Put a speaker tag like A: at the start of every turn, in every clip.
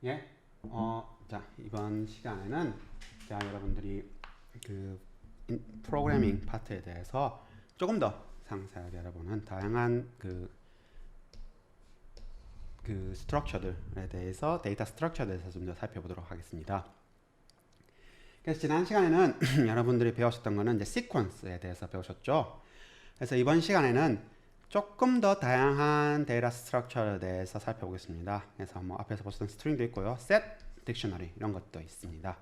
A: 예, 자 이번 시간에는 자 여러분들이 그 프로그래밍 파트에 대해서 조금 더 상세하게 알아보는 다양한 그 스트럭처들에 대해서 데이터 스트럭처에 대해서 좀 더 살펴보도록 하겠습니다. 그래서 지난 시간에는 여러분들이 배우셨던 거는 이제 시퀀스에 대해서 배우셨죠. 그래서 이번 시간에는 조금 더 다양한 데이터 스트럭처에 대해서 살펴보겠습니다. 그래서 뭐 앞에서 보셨던 스트링도 있고요, set, 딕셔너리 이런 것도 있습니다.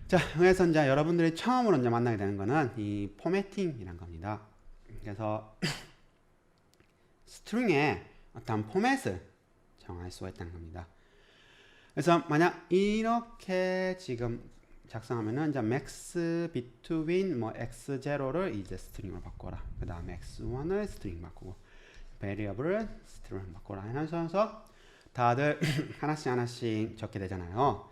A: 자, 그래서 이제 여러분들이 처음으로 이제 만나게 되는 거는 이 포매팅이란 겁니다. 그래서 스트링의 어떤 포맷을 정할 수가 있다는 겁니다. 그래서 만약 이렇게 지금 작성하면은 이제 max between 뭐 x0를 이제 스트링으로 바꿔라. 그 다음에 x1을 스트링 바꾸고 variable을 스트링으로 바꿔라. 해서 다들 하나씩 적게 되잖아요.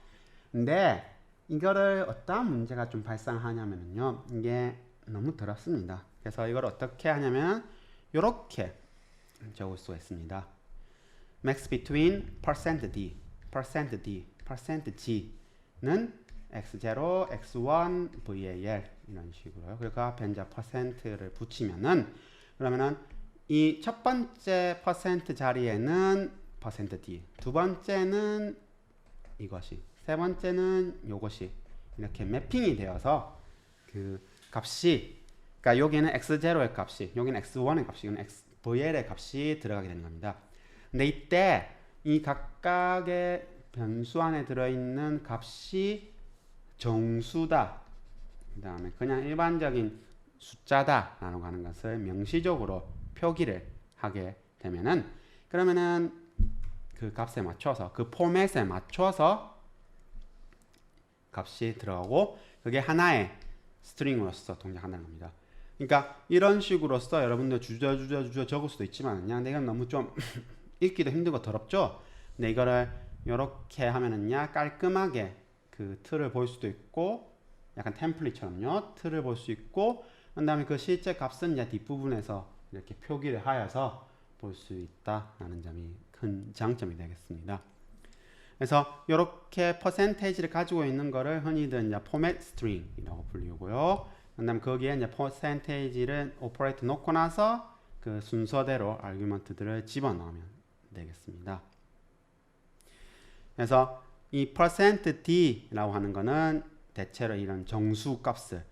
A: 근데 이거를 어떤 문제가 좀 발생하냐면요, 이게 너무 더럽습니다. 그래서 이걸 어떻게 하냐면 이렇게 적을 수가 있습니다. max between %d, %d, %g는 x0, x1, var 이런 식으로요. 그리고 앞에 이제 %를 붙이면은 그러면은 이 첫 번째 % 자리에는 %d, 두 번째는 이것이, 세 번째는 요것이 이렇게 매핑이 되어서 그 값이, 그러니까 여기는 x0의 값이, 여기는 x1의 값이, 이건 var의 값이 들어가게 되는 겁니다. 근데 이때 이 각각의 변수 안에 들어있는 값이 정수다, 그 다음에 그냥 일반적인 숫자다 라고 하는 것을 명시적으로 표기를 하게 되면은, 그러면은 그 값에 맞춰서, 그 포맷에 맞춰서 값이 들어가고 그게 하나의 스트링으로서 동작한다는 겁니다. 그러니까 이런 식으로서 여러분들 주저 적을 수도 있지만, 그냥 내가 너무 좀 읽기도 힘들고 더럽죠. 근데 이거를 이렇게 하면은요, 깔끔하게 그 틀을 볼 수도 있고, 약간 템플릿처럼요 틀을 볼 수 있고, 그 다음에 그 실제 값은 이제 뒷부분에서 이렇게 표기를 하여서 볼 수 있다라는 점이 큰 장점이 되겠습니다. 그래서 이렇게 퍼센테이지를 가지고 있는 거를 흔히들 이제 포맷 스트링이라고 불리고요. 그 다음에 거기에 이제 퍼센테이지를 오퍼레이터 놓고 나서 그 순서대로 아규먼트들을 집어넣으면 되겠습니다. 그래서 이 %d라고 하는 거는 대체로 이런 정수 값을,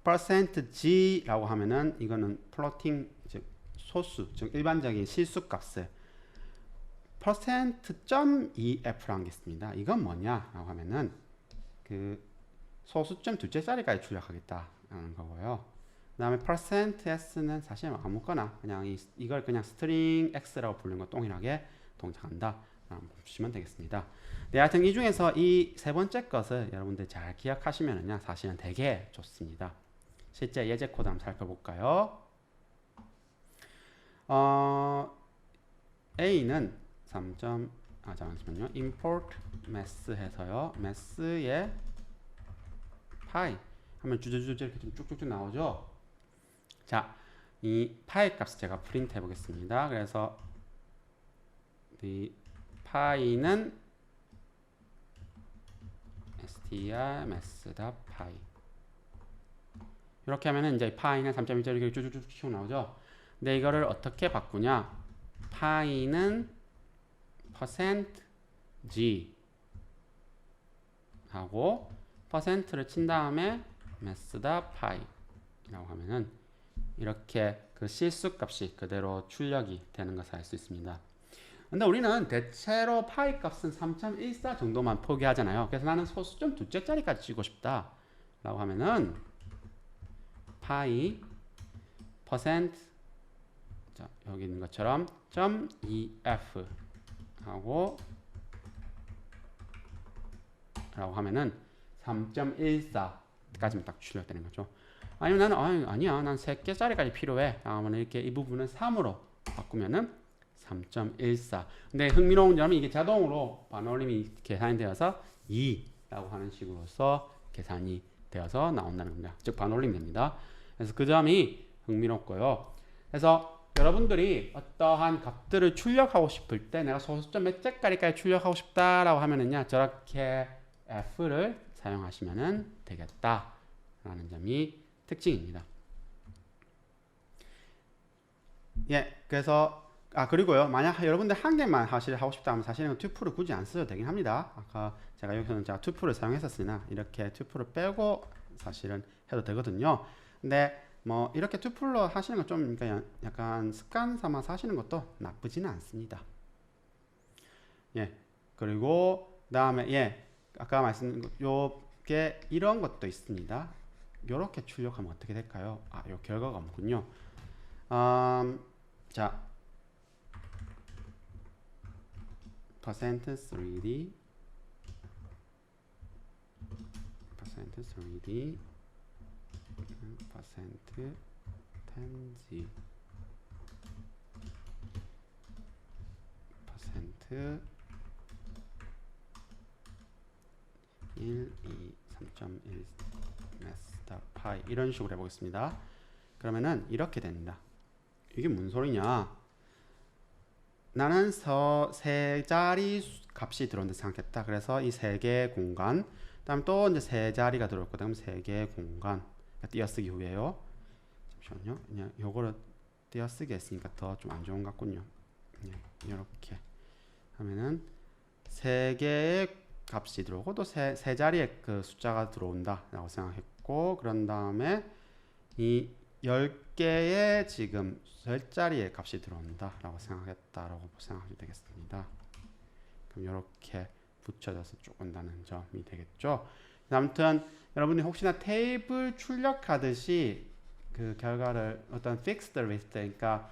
A: %g라고 하면은 이거는 플로팅, 즉 소수, 즉 일반적인 실수 값을, %.ef라는 게 있습니다. 이건 뭐냐라고 하면은 그 소수점 둘째 자리까지 출력하겠다라는 거고요. 그 다음에 %s는 사실 아무거나 그냥 이걸 그냥 스트링 x라고 부르는 거 동일하게 동작한다 보시면 되겠습니다. 네, 하여튼 이 중에서 이 세 번째 것을 여러분들 잘 기억하시면은요, 사실은 되게 좋습니다. 실제 예제 코드 한번 살펴볼까요? A는 잠시만요. import mass 해서요, mass에 파이 하면 주저주저 이렇게 좀 쭉쭉쭉 나오죠. 자, 이 파이 값을 제가 프린트 해보겠습니다. 그래서 이 파이는 str mass.py 이렇게 하면은 이제 파이는 3.1절 이렇게 쭉쭉쭉 나오죠. 근데 이거를 어떻게 바꾸냐? 파이는 %g 하고 %를 친 다음에 mass.py 라고 하면은 이렇게 그 실수 값이 그대로 출력이 되는 것을 알 수 있습니다. 근데 우리는 대체로 파이 값은 3.14 정도만 포기하잖아요. 그래서 나는 소수점 둘째 자리까지 치고 싶다 라고 하면은 파이 %, 자, 여기 있는 것처럼 .ef 하고 라고 하면은 3.14까지만 딱 출력되는 거죠. 아니면 나는 아니야, 난 3개 자리까지 필요해. 하면 이렇게 이 부분을 3으로 바꾸면은 3.14. 근데 흥미로운 점은 이게 자동으로 반올림이 계산이 되어서 2라고 하는 식으로서 계산이 되어서 나온다는 겁니다. 즉 반올림 됩니다. 그래서 그 점이 흥미롭고요. 그래서 여러분들이 어떠한 값들을 출력하고 싶을 때 내가 소수점 몇 자까지까지 출력하고 싶다라고 하면은요 저렇게 f를 사용하시면은 되겠다라는 점이 특징입니다. 예, 그래서 그리고요 만약 여러분들 한 개만 하고 싶다 하면 사실은 투플을 굳이 안 써도 되긴 합니다. 아까 제가 여기서는 제가 투플을 사용했었으나 이렇게 투플을 빼고 사실은 해도 되거든요. 근데 뭐 이렇게 투플로 하시는 건 좀 그러니까 약간 습관 삼아서 하시는 것도 나쁘지는 않습니다. 예, 그리고 다음에 예 아까 말씀드린 요게 이런 것도 있습니다. 요렇게 출력하면 어떻게 될까요? 요 결과가 없군요. 자, %3D %3D %tenji %1, 2, 3.1 마스터 파이 이런 식으로 해보겠습니다. 그러면은 이렇게 됩니다. 이게 무슨 소리냐? 나는 세 자리 값이 들어온다 생각했다. 그래서 이 세 개의 공간, 다음 또 이제 세 자리가 들어올 거다. 그럼 세 개의 공간 띄어쓰기 후에요. 잠시만요. 그냥 요거를 띄어쓰기 했으니까 더 좀 안 좋은 것 같군요. 이렇게 하면은 세 개의 값이 들어오고 또 세 자리의 그 숫자가 들어온다라고 생각했고, 그런 다음에 이 10개의 지금 열 자리의 값이 들어온다라고 생각했다라고 생각하면 되겠습니다. 그럼 이렇게 붙여져서 쭉 온다는 점이 되겠죠. 아무튼 여러분이 혹시나 테이블 출력하듯이 그 결과를 어떤 fixed with, 그러니까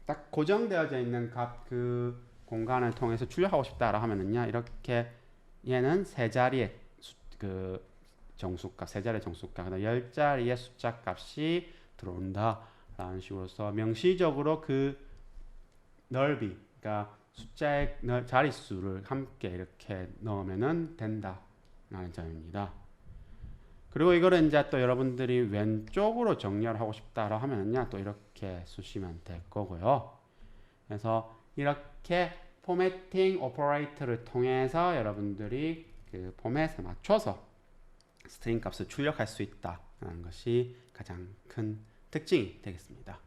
A: 딱 고정되어져 있는 값 그 공간을 통해서 출력하고 싶다라 하면은요, 이렇게 얘는 세 자리의 그 정수값, 세 자리의 정수값, 그다음 10자리의 숫자 값이 들어온다라는 식으로서 명시적으로 그 넓이, 그러니까 숫자의 자릿수를 함께 이렇게 넣으면은 된다라는 점입니다. 그리고 이거를 이제 또 여러분들이 왼쪽으로 정렬을 하고 싶다라고 하면은요, 또 이렇게 쓰시면 될 거고요. 그래서 이렇게 포매팅 오퍼레이터를 통해서 여러분들이 그 포맷에 맞춰서 스트링 값을 출력할 수 있다는 것이 가장 큰 특징이 되겠습니다.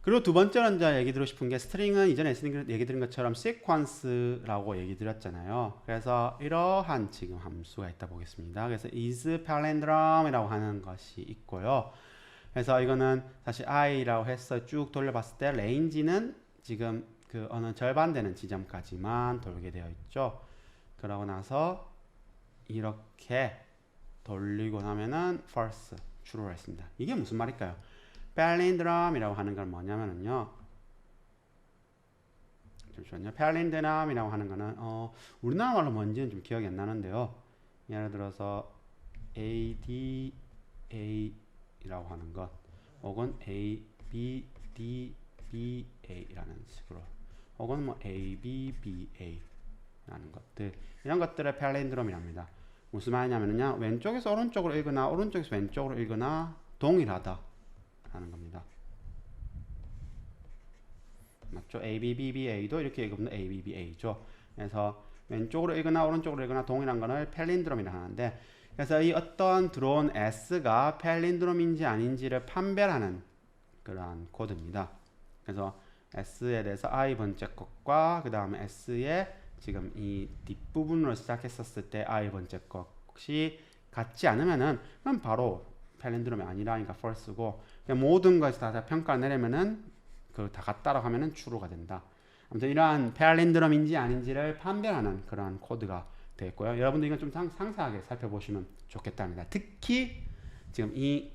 A: 그리고 두 번째로 이제 얘기 드리고 싶은 게, 스트링은 이전에 얘기 드린 것처럼 시퀀스라고 얘기 드렸잖아요. 그래서 이러한 지금 함수가 있다 보겠습니다. 그래서 is palindrom이라고 하는 것이 있고요. 그래서 이거는 사실 i라고 해서 쭉 돌려봤을 때 range는 지금 그 어느 절반 되는 지점까지만 돌게 되어 있죠. 그러고 나서 이렇게 돌리고 나면은 false, true를 했습니다. 이게 무슨 말일까요? palindrom이라고 하는 건 뭐냐면은요, 잠시만요. palindrom이라고 하는 거는 우리나라 말로 뭔지는 좀 기억이 안 나는데요. 예를 들어서 ADA라고 하는 것, 혹은 ABDBA라는 식으로, 혹은 뭐 ABBA라는 것들, 이런 것들을 palindrom이랍니다. 무슨 말이냐면요, 왼쪽에서 오른쪽으로 읽거나 오른쪽에서 왼쪽으로 읽거나 동일하다 하는 겁니다. 맞죠? ABBBA도 이렇게 읽으면 ABBA죠. 그래서 왼쪽으로 읽거나 오른쪽으로 읽거나 동일한 거를 팔린드롬이라 하는데, 그래서 이 어떤 들어온 S가 팔린드롬인지 아닌지를 판별하는 그러한 코드입니다. 그래서 S에 대해서 I 번째 것과 그 다음에 S의 지금 이 뒷부분으로 시작했었을 때 I 번째 것이 같지 않으면은 그럼 바로 팔린드롬이 아니라니까 false고, 모든 것을 다 평가를 내려면은 그 다 같다라고 하면은 true가 된다. 아무튼 이러한 팔린드롬인지 아닌지를 판별하는 그러한 코드가 되겠고요. 여러분들 이건 좀 상세하게 살펴보시면 좋겠답니다. 특히 지금 이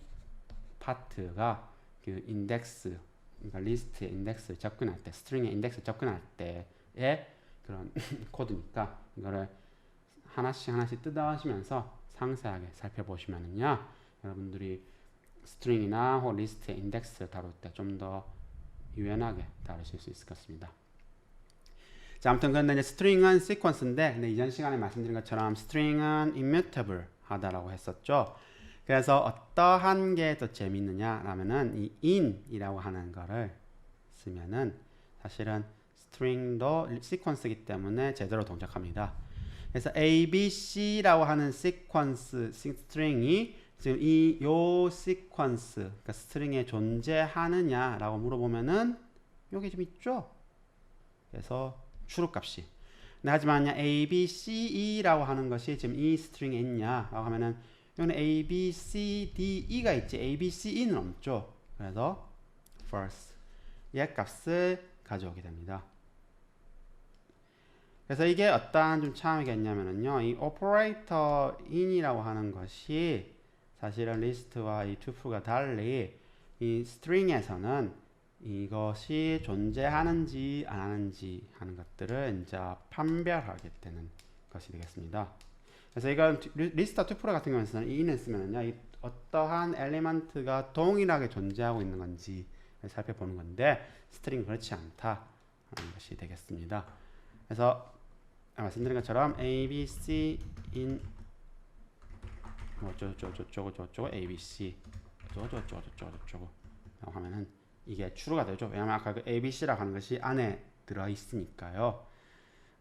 A: 파트가 그 인덱스, 그러니까 리스트의 인덱스를 접근할 때, 스트링의 인덱스 접근할 때의 그런 코드니까 이거를 하나씩 뜯어가시면서 상세하게 살펴보시면은요, 여러분들이 스트링이나 혹은 리스트의 인덱스를 다룰 때 좀 더 유연하게 다루실 수 있을 것 같습니다. 자, 아무튼 근데 이제 스트링은 시퀀스인데, 근데 이전 시간에 말씀드린 것처럼 스트링은 immutable 하다라고 했었죠. 그래서 어떠한 게 더 재밌느냐라면은 이 in이라고 하는 거를 쓰면은 사실은 스트링도 시퀀스이기 때문에 제대로 동작합니다. 그래서 ABC라고 하는 시퀀스 스트링이 지금 요 시퀀스 그러니까 스트링에 존재하느냐라고 물어보면은 여기 좀 있죠. 그래서 출력값이. 하지만 ABCE라고 하는 것이 지금 이 스트링에 있냐라고 하면은 여기는 ABCDE가 있지 ABCE는 없죠. 그래서 first 얘 값을 가져오게 됩니다. 그래서 이게 어떠한 좀 차이겠냐면요. 이 operator in이라고 하는 것이 사실은 리스트와 이 tuple과 달리 이 string에서는 이것이 존재하는지 안 하는지 하는 것들을 이제 판별하게 되는 것이 되겠습니다. 그래서 이건 리스트와 tuple 같은 경우에는 이 in을 쓰면요. 이 어떠한 엘리먼트가 동일하게 존재하고 있는 건지 살펴보는 건데 스트링 그렇지 않다 하는 것이 되겠습니다. 그래서 말씀드린 것처럼 ABC in 저쩌고 ABC 저쩌고 하면은 이게 true가 되죠. 왜냐면 아까 그 ABC라고 하는 것이 안에 들어 있으니까요.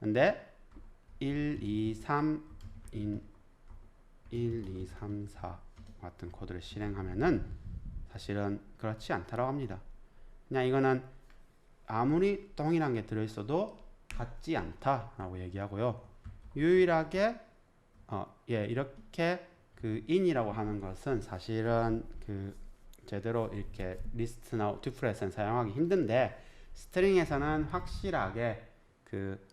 A: 근데 1, 2, 3 in 1, 2, 3, 4 같은 코드를 실행하면은 사실은 그렇지 않다라고 합니다. 그냥 이거는 아무리 동일한 게 들어있어도 같지 않다라고 얘기하고요. 유일하게 이렇게 그 in이라고 하는 것은 사실은 그 제대로 이렇게 리스트나 튜플에서는 사용하기 힘든데 스트링에서는 확실하게 그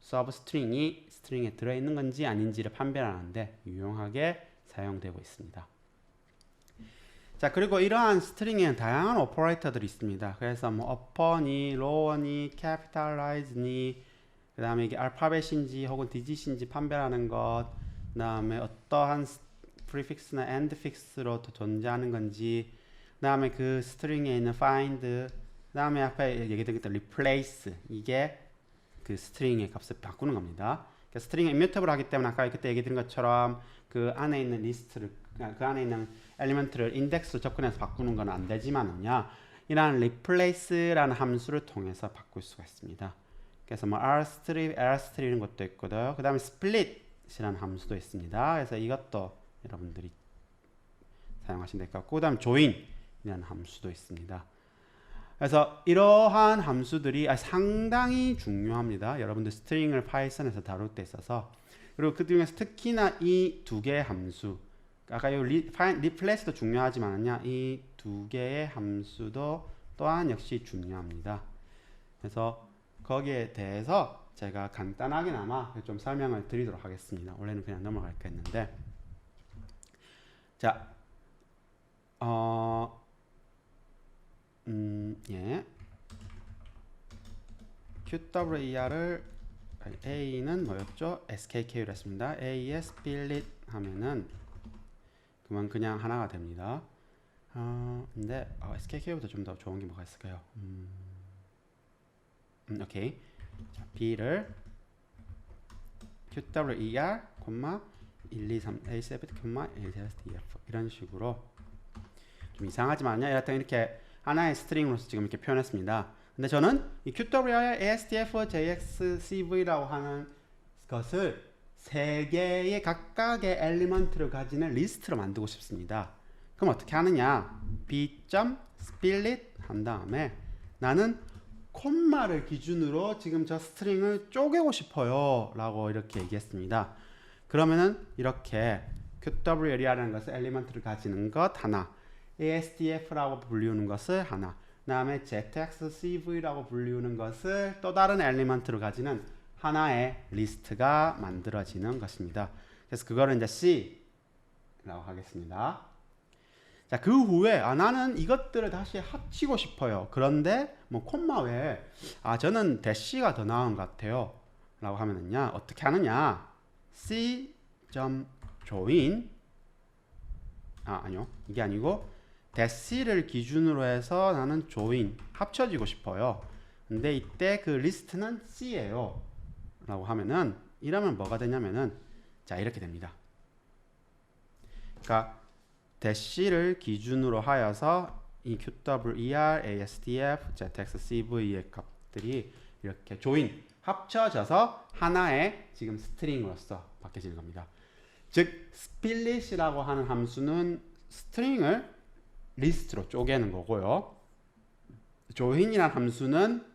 A: 서브 스트링이 스트링에 들어있는 건지 아닌지를 판별하는데 유용하게 사용되고 있습니다. 자, 그리고 이러한 스트링에는 다양한 오퍼레이터들이 있습니다. 그래서 뭐 upper니, lower니, capitalize니, 그 다음에 이게 알파벳인지 혹은 디짓인지 판별하는 것, 그 다음에 어떠한 prefix나 endfix로 존재하는 건지, 그 다음에 그 스트링에 있는 find, 그 다음에 앞에 얘기했던 replace, 이게 그 스트링의 값을 바꾸는 겁니다. 그러니까 스트링이 immutable 하기 때문에 아까 그때 얘기 드린 것처럼 그 안에 있는 리스트를, 그 안에 있는 엘리먼트를 인덱스로 접근해서 바꾸는 건 안 되지만은요, 이러한 replace라는 함수를 통해서 바꿀 수가 있습니다. 그래서 뭐 rstrip, lstrip 이런 것도 있거든요. 그 다음에 split이라는 함수도 있습니다. 그래서 이것도 여러분들이 사용하시면 될 것 같고, 그 다음에 join이라는 함수도 있습니다. 그래서 이러한 함수들이 상당히 중요합니다. 여러분들 스트링을 파이썬에서 다룰 때 있어서. 그리고 그 중에서 특히나 이 두 개의 함수, 아까 이 replace도 중요하지만요, 이 두 개의 함수도 또한 역시 중요합니다. 그래서 거기에 대해서 제가 간단하게나마 좀 설명을 드리도록 하겠습니다. 원래는 그냥 넘어갈까 했는데, 자, QWER을 A는 뭐였죠? SKK로 했습니다. A의 split 하면은 그냥 하나가 됩니다. 근데 SKK보다 좀 더 좋은 게 뭐가 있을까요? 오케이. 자, B를 QWER, 1, 2, 3, A7, ASDF 이런 식으로 좀 이상하지만요. 이렇게 하나의 스트링으로서 지금 이렇게 표현했습니다. 근데 저는 이 QWER, ASDF, JXCV라고 하는 것을 세 개의 각각의 엘리먼트를 가지는 리스트로 만들고 싶습니다. 그럼 어떻게 하느냐? B.split 한 다음에 나는 콤마를 기준으로 지금 저 스트링을 쪼개고 싶어요 라고 이렇게 얘기했습니다. 그러면은 이렇게 QWER이라는 것을 엘리먼트를 가지는 것 하나, ASDF라고 불리우는 것을 하나, 그 다음에 ZXCV라고 불리우는 것을 또 다른 엘리먼트를 가지는 하나의 리스트가 만들어지는 것입니다. 그래서 그거를 이제 C라고 하겠습니다. 자, 그 후에 나는 이것들을 다시 합치고 싶어요. 그런데 뭐 콤마 외에 저는 대시가 더 나은 것 같아요 라고 하면은요, 어떻게 하느냐? C.join 아니요, 이게 아니고 대시를 기준으로 해서 나는 join 합쳐지고 싶어요. 근데 이때 그 리스트는 C예요 라고 하면은, 이러면 뭐가 되냐면은, 자, 이렇게 됩니다. 그러니까 대시를 기준으로 하여서 이 QWER, ASDF, ZX, CV의 값들이 이렇게 조인 합쳐져서 하나의 지금 스트링으로서 바뀌어지는 겁니다. 즉 스플릿이라고 하는 함수는 스트링을 리스트로 쪼개는 거고요. 조인이라는 함수는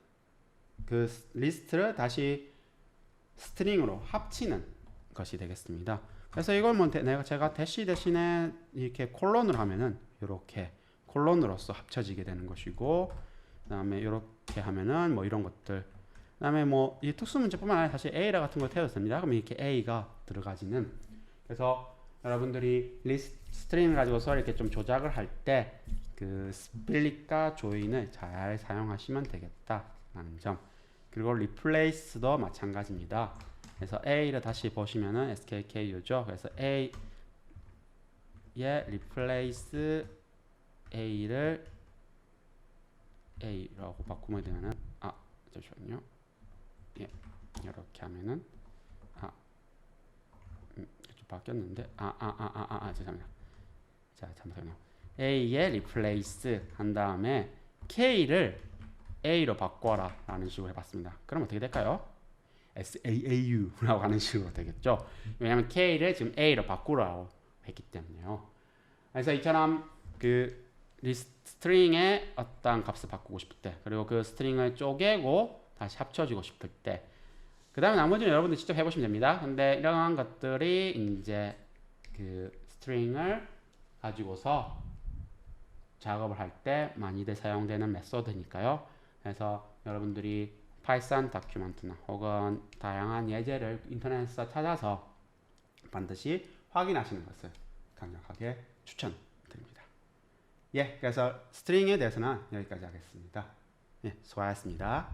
A: 그 리스트를 다시 스트링으로 합치는 것이 되겠습니다. 그래서 이걸 뭐 제가 대시 대신에 이렇게 콜론을 하면은 이렇게 콜론으로서 합쳐지게 되는 것이고, 그다음에 이렇게 하면은 뭐 이런 것들, 그다음에 뭐 이 특수 문제뿐만 아니라 사실 A라 같은 걸 태워도 됩니다. 그러면 이렇게 A가 들어가지는, 그래서 여러분들이 리스트 스트링을 가지고서 이렇게 좀 조작을 할 때 그 스플릿과 조인을 잘 사용하시면 되겠다라는 점. 그리고 replace도 마찬가지입니다. 그래서 A를 다시 보시면은 SKKU죠. 그래서 A의 replace A를 A라고 바꾸면 되면은 잠시만요. 예, 이렇게 하면은 좀 바뀌었는데 죄송합니다. 자, 잠시만요. A의 replace 한 다음에 K를 A로 바꿔라 라는 식으로 해봤습니다. 그럼 어떻게 될까요? SAAU라고 하는 식으로 되겠죠. 왜냐하면 K를 지금 A로 바꾸라고 했기 때문에요. 그래서 이처럼 그 스트링의 어떤 값을 바꾸고 싶을 때, 그리고 그 스트링을 쪼개고 다시 합쳐주고 싶을 때, 그 다음에 나머지는 여러분들 직접 해보시면 됩니다. 근데 이러한 것들이 이제 그 스트링을 가지고서 작업을 할 때 많이들 사용되는 메소드니까요. 그래서 여러분들이 파이썬 다큐멘트나 혹은 다양한 예제를 인터넷에서 찾아서 반드시 확인하시는 것을 강력하게 추천드립니다. 예, 그래서 스트링에 대해서는 여기까지 하겠습니다. 예, 수고하셨습니다.